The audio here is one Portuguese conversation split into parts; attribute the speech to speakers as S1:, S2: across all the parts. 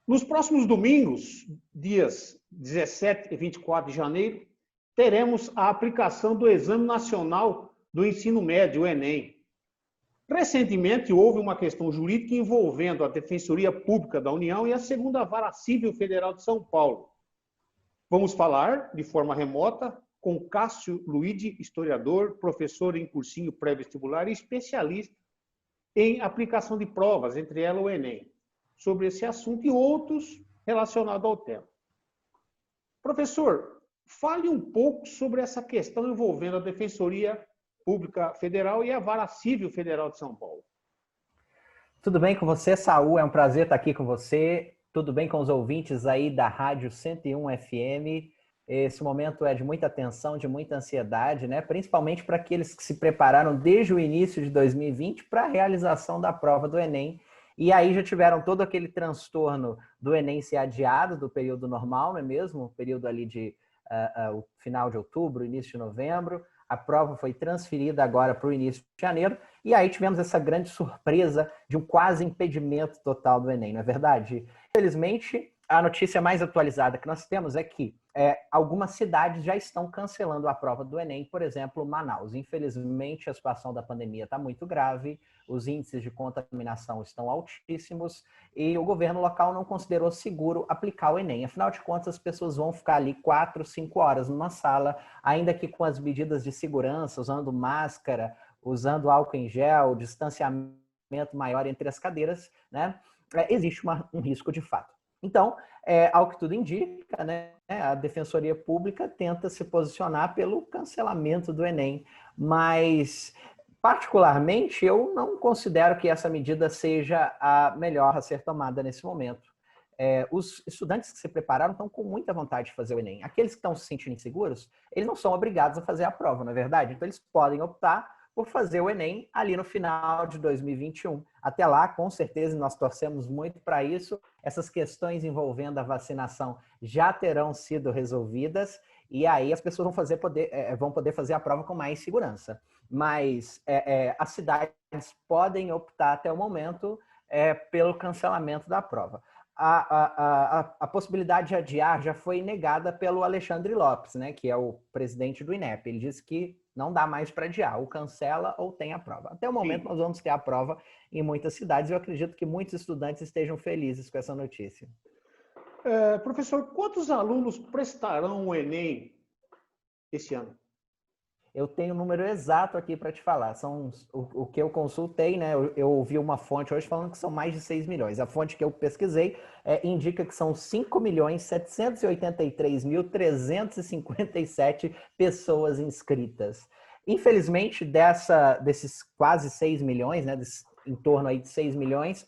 S1: Nos próximos domingos, dias 17 e 24 de janeiro, teremos a aplicação do Exame Nacional do Ensino Médio, o Enem. Recentemente, houve uma questão jurídica envolvendo a Defensoria Pública da União e a Segunda Vara Civil Federal de São Paulo. Vamos falar, de forma remota, com Cássio Luide, historiador, professor em cursinho pré-vestibular e especialista em aplicação de provas, entre elas o Enem, sobre esse assunto e outros relacionados ao tema. Professor, fale um pouco sobre essa questão envolvendo a Defensoria Pública Federal e a Vara Civil Federal de São Paulo.
S2: Tudo bem com você, Saul? É um prazer estar aqui com você. Tudo bem com os ouvintes aí da Rádio 101 FM. Esse momento é de muita tensão, de muita ansiedade, né? Principalmente para aqueles que se prepararam desde o início de 2020 para a realização da prova do Enem. E aí já tiveram todo aquele transtorno do Enem ser adiado do período normal, não é mesmo? O período ali de o final de outubro, início de novembro. A prova foi transferida agora para o início de janeiro. E aí tivemos essa grande surpresa de um quase impedimento total do Enem, não é verdade? Infelizmente, a notícia mais atualizada que nós temos é que algumas cidades já estão cancelando a prova do Enem, por exemplo, Manaus. Infelizmente, a situação da pandemia está muito grave, os índices de contaminação estão altíssimos e o governo local não considerou seguro aplicar o Enem. Afinal de contas, as pessoas vão ficar ali 4, 5 horas numa sala, ainda que com as medidas de segurança, usando máscara, usando álcool em gel, distanciamento maior entre as cadeiras, né? Existe um risco de fato. Então, ao que tudo indica, né, a Defensoria Pública tenta se posicionar pelo cancelamento do Enem, mas, particularmente, eu não considero que essa medida seja a melhor a ser tomada nesse momento. Os estudantes que se prepararam estão com muita vontade de fazer o Enem. Aqueles que estão se sentindo inseguros, eles não são obrigados a fazer a prova, não é verdade? Então, eles podem optar por fazer o Enem ali no final de 2021. Até lá, com certeza, nós torcemos muito para isso. Essas questões envolvendo a vacinação já terão sido resolvidas e aí as pessoas vão poder fazer a prova com mais segurança. Mas as cidades podem optar até o momento pelo cancelamento da prova. A possibilidade de adiar já foi negada pelo Alexandre Lopes, né, que é o presidente do INEP. Ele disse que não dá mais para adiar, ou cancela ou tem a prova. Até o momento, nós vamos ter a prova em muitas cidades e eu acredito que muitos estudantes estejam felizes com essa notícia.
S1: Professor, quantos alunos prestarão o Enem esse ano?
S2: Eu tenho o número exato aqui para te falar. São o que eu consultei, né? Eu ouvi uma fonte hoje falando que são mais de 6 milhões. A fonte que eu pesquisei indica que são 5.783.357 pessoas inscritas. Infelizmente, desses quase 6 milhões, né? Em torno aí de 6 milhões,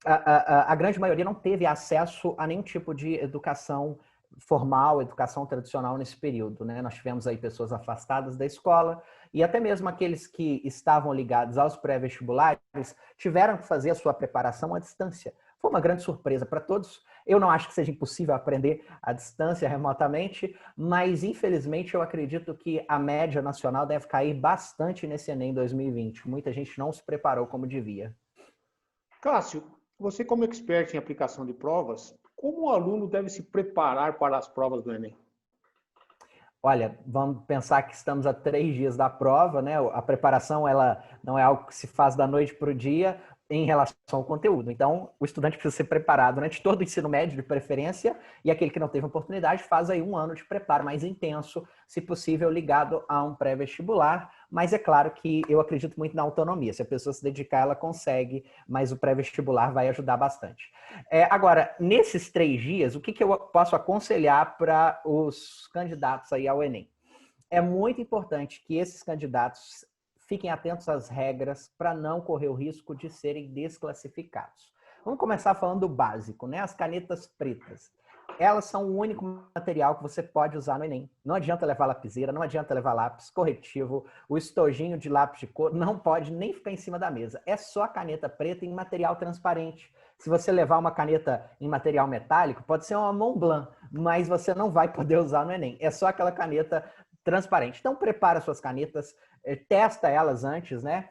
S2: a grande maioria não teve acesso a nenhum tipo de educação formal, educação tradicional nesse período, né? Nós tivemos aí pessoas afastadas da escola e até mesmo aqueles que estavam ligados aos pré-vestibulares tiveram que fazer a sua preparação à distância. Foi uma grande surpresa para todos. Eu não acho que seja impossível aprender à distância remotamente, mas infelizmente eu acredito que a média nacional deve cair bastante nesse Enem 2020. Muita gente não se preparou como devia.
S1: Cássio, você como expert em aplicação de provas, como o aluno deve se preparar para as provas do Enem?
S2: Olha, vamos pensar que estamos a 3 dias da prova, né? A preparação ela não é algo que se faz da noite para o dia em relação ao conteúdo. Então, o estudante precisa ser preparado durante todo o ensino médio, de preferência, e aquele que não teve oportunidade faz aí 1 ano de preparo mais intenso, se possível, ligado a um pré-vestibular. Mas é claro que eu acredito muito na autonomia. Se a pessoa se dedicar, ela consegue, mas o pré-vestibular vai ajudar bastante. Agora, nesses 3 dias, o que eu posso aconselhar para os candidatos aí ao Enem? É muito importante que esses candidatos fiquem atentos às regras para não correr o risco de serem desclassificados. Vamos começar falando do básico, né? As canetas pretas. Elas são o único material que você pode usar no Enem. Não adianta levar lapiseira, não adianta levar lápis corretivo, o estojinho de lápis de cor não pode nem ficar em cima da mesa. É só a caneta preta em material transparente. Se você levar uma caneta em material metálico, pode ser uma Montblanc, mas você não vai poder usar no Enem. É só aquela caneta transparente. Então, prepara suas canetas, testa elas antes, né?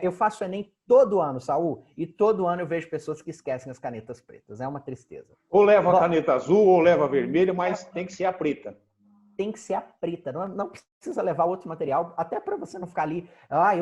S2: Eu faço o Enem todo ano, Saul, e todo ano eu vejo pessoas que esquecem as canetas pretas. É uma tristeza.
S1: Ou leva a caneta azul, ou leva a vermelha, mas tem que ser a preta.
S2: Tem que ser a preta, não precisa levar outro material, até para você não ficar ali,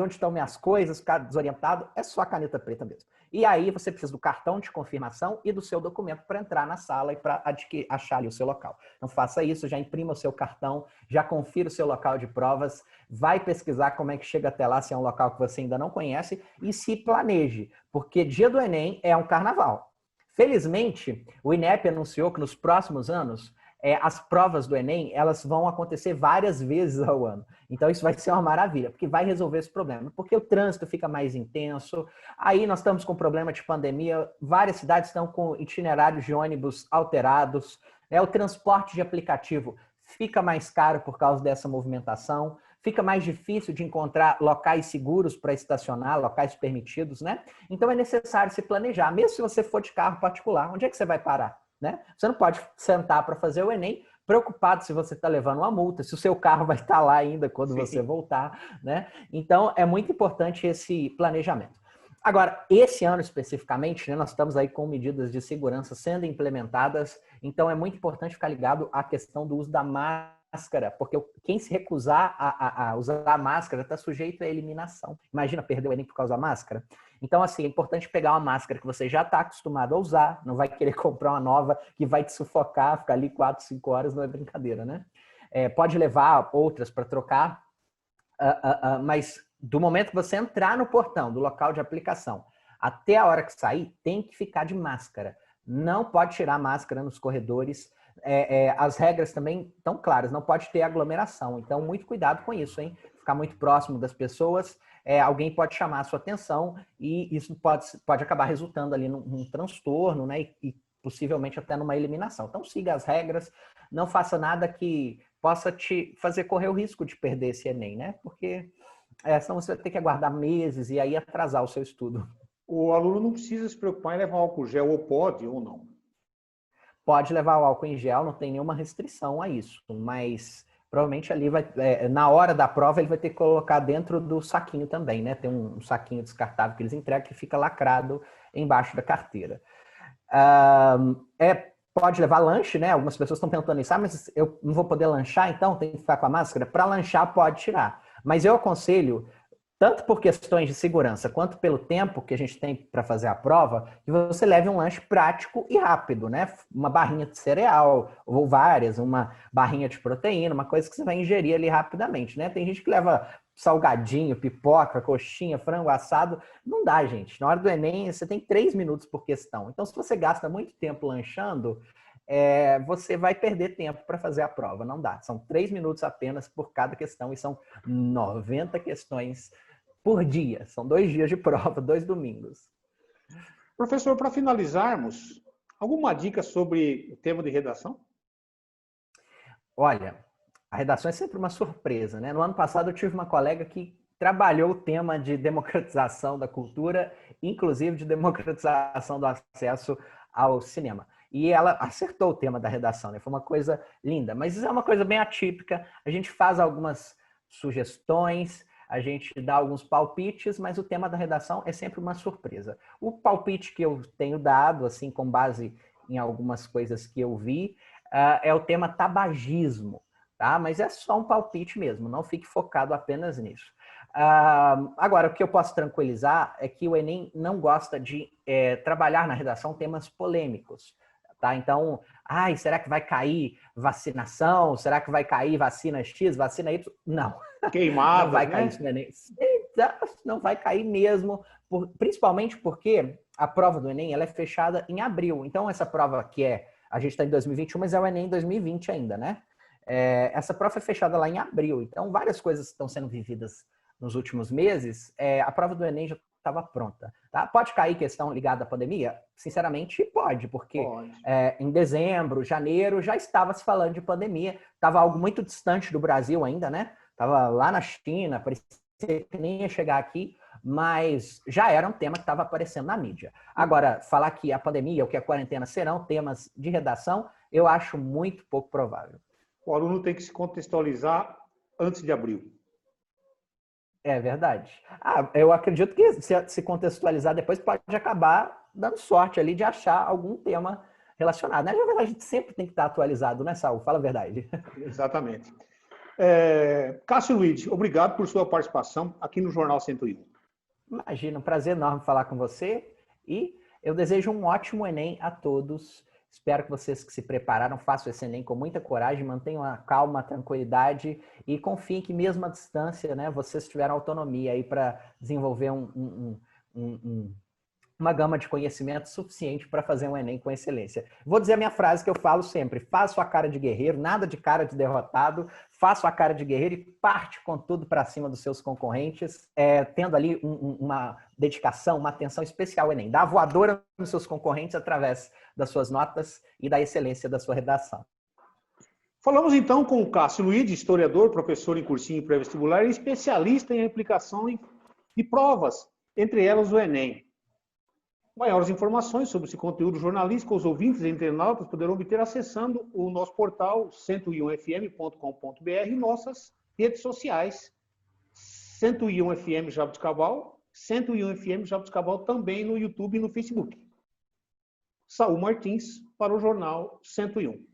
S2: onde estão minhas coisas, ficar desorientado, é só a caneta preta mesmo. E aí você precisa do cartão de confirmação e do seu documento para entrar na sala e para achar ali o seu local. Então faça isso, já imprima o seu cartão, já confira o seu local de provas, vai pesquisar como é que chega até lá, se é um local que você ainda não conhece, e se planeje, porque dia do Enem é um carnaval. Felizmente, o INEP anunciou que nos próximos anos as provas do Enem, elas vão acontecer várias vezes ao ano. Então, isso vai ser uma maravilha, porque vai resolver esse problema. Porque o trânsito fica mais intenso, aí nós estamos com problema de pandemia, várias cidades estão com itinerários de ônibus alterados, o transporte de aplicativo fica mais caro por causa dessa movimentação, fica mais difícil de encontrar locais seguros para estacionar, locais permitidos, né? Então, é necessário se planejar, mesmo se você for de carro particular, onde é que você vai parar? Né? Você não pode sentar para fazer o Enem preocupado se você está levando uma multa, se o seu carro vai estar lá ainda quando você voltar, né? Então, é muito importante esse planejamento. Agora, esse ano especificamente, né, nós estamos aí com medidas de segurança sendo implementadas, então é muito importante ficar ligado à questão do uso da máscara, porque quem se recusar a usar a máscara está sujeito à eliminação. Imagina perder o Enem por causa da máscara? Então, assim, é importante pegar uma máscara que você já está acostumado a usar, não vai querer comprar uma nova que vai te sufocar, ficar ali 4, 5 horas, não é brincadeira, né? Pode levar outras para trocar, mas do momento que você entrar no portão do local de aplicação até a hora que sair, tem que ficar de máscara. Não pode tirar máscara nos corredores. As regras também estão claras, não pode ter aglomeração. Então, muito cuidado com isso, hein? Ficar muito próximo das pessoas. Alguém pode chamar a sua atenção e isso pode acabar resultando ali num transtorno, né? E possivelmente até numa eliminação. Então, siga as regras, não faça nada que possa te fazer correr o risco de perder esse Enem, né? Porque senão você vai ter que aguardar meses e aí atrasar o seu estudo.
S1: O aluno não precisa se preocupar em levar álcool gel, ou pode ou não?
S2: Pode levar o álcool em gel, não tem nenhuma restrição a isso, mas provavelmente ali na hora da prova ele vai ter que colocar dentro do saquinho também, né? Tem um saquinho descartável que eles entregam que fica lacrado embaixo da carteira. Pode levar lanche, né? Algumas pessoas estão perguntando isso, mas eu não vou poder lanchar, então tem que ficar com a máscara? Para lanchar pode tirar, mas eu aconselho, tanto por questões de segurança, quanto pelo tempo que a gente tem para fazer a prova, que você leve um lanche prático e rápido, né? Uma barrinha de cereal, ou várias, uma barrinha de proteína, uma coisa que você vai ingerir ali rapidamente, né? Tem gente que leva salgadinho, pipoca, coxinha, frango assado. Não dá, gente. Na hora do Enem, você tem 3 minutos por questão. Então, se você gasta muito tempo lanchando, você vai perder tempo para fazer a prova. Não dá. São 3 minutos apenas por cada questão e são 90 questões por dia. São 2 dias de prova, 2 domingos.
S1: Professor, para finalizarmos, alguma dica sobre o tema de redação?
S2: Olha, a redação é sempre uma surpresa, né? No ano passado eu tive uma colega que trabalhou o tema de democratização da cultura, inclusive de democratização do acesso ao cinema. E ela acertou o tema da redação, né? Foi uma coisa linda. Mas isso é uma coisa bem atípica. A gente faz algumas sugestões, a gente dá alguns palpites, mas o tema da redação é sempre uma surpresa. O palpite que eu tenho dado, assim, com base em algumas coisas que eu vi, é o tema tabagismo, tá? Mas é só um palpite mesmo, não fique focado apenas nisso. Agora, o que eu posso tranquilizar é que o Enem não gosta de trabalhar na redação temas polêmicos. Tá? Então, será que vai cair vacinação? Será que vai cair vacina X, vacina Y? Não.
S1: Queimada,
S2: não vai cair isso, né? Não vai cair mesmo, principalmente porque a prova do Enem ela é fechada em abril. Então, essa prova que a gente está em 2021, mas é o Enem em 2020 ainda, né? Essa prova é fechada lá em abril. Então, várias coisas estão sendo vividas nos últimos meses. A prova do Enem já estava pronta. Tá? Pode cair questão ligada à pandemia? Sinceramente, pode, porque em dezembro, janeiro, já estava se falando de pandemia, estava algo muito distante do Brasil ainda, né? Estava lá na China, parecia que nem ia chegar aqui, mas já era um tema que estava aparecendo na mídia. Agora, falar que a pandemia ou que a quarentena serão temas de redação, eu acho muito pouco provável.
S1: O aluno tem que se contextualizar antes de abril.
S2: É verdade. Eu acredito que se contextualizar depois pode acabar dando sorte ali de achar algum tema relacionado. Né? Na verdade, a gente sempre tem que estar atualizado, né, Saul? Fala a verdade.
S1: Exatamente. Cássio Luiz, obrigado por sua participação aqui no Jornal 101.
S2: Imagina, um prazer enorme falar com você e eu desejo um ótimo Enem a todos. Espero que vocês que se prepararam façam esse Enem com muita coragem, mantenham a calma, a tranquilidade e confiem que mesmo à distância, né, vocês tiveram autonomia aí para desenvolver uma gama de conhecimento suficiente para fazer um Enem com excelência. Vou dizer a minha frase que eu falo sempre: faça a cara de guerreiro, nada de cara de derrotado, faça a cara de guerreiro e parte com tudo para cima dos seus concorrentes, tendo ali uma dedicação, uma atenção especial ao Enem. Dá a voadora nos seus concorrentes através das suas notas e da excelência da sua redação.
S1: Falamos então com o Cássio Luiz, historiador, professor em cursinho pré-vestibular e especialista em aplicação de provas, entre elas o Enem. Maiores informações sobre esse conteúdo jornalístico, os ouvintes e internautas poderão obter acessando o nosso portal 101fm.com.br e nossas redes sociais, 101FM Jabuticabal, 101FM Jabuticabal também no YouTube e no Facebook. Saul Martins para o Jornal 101.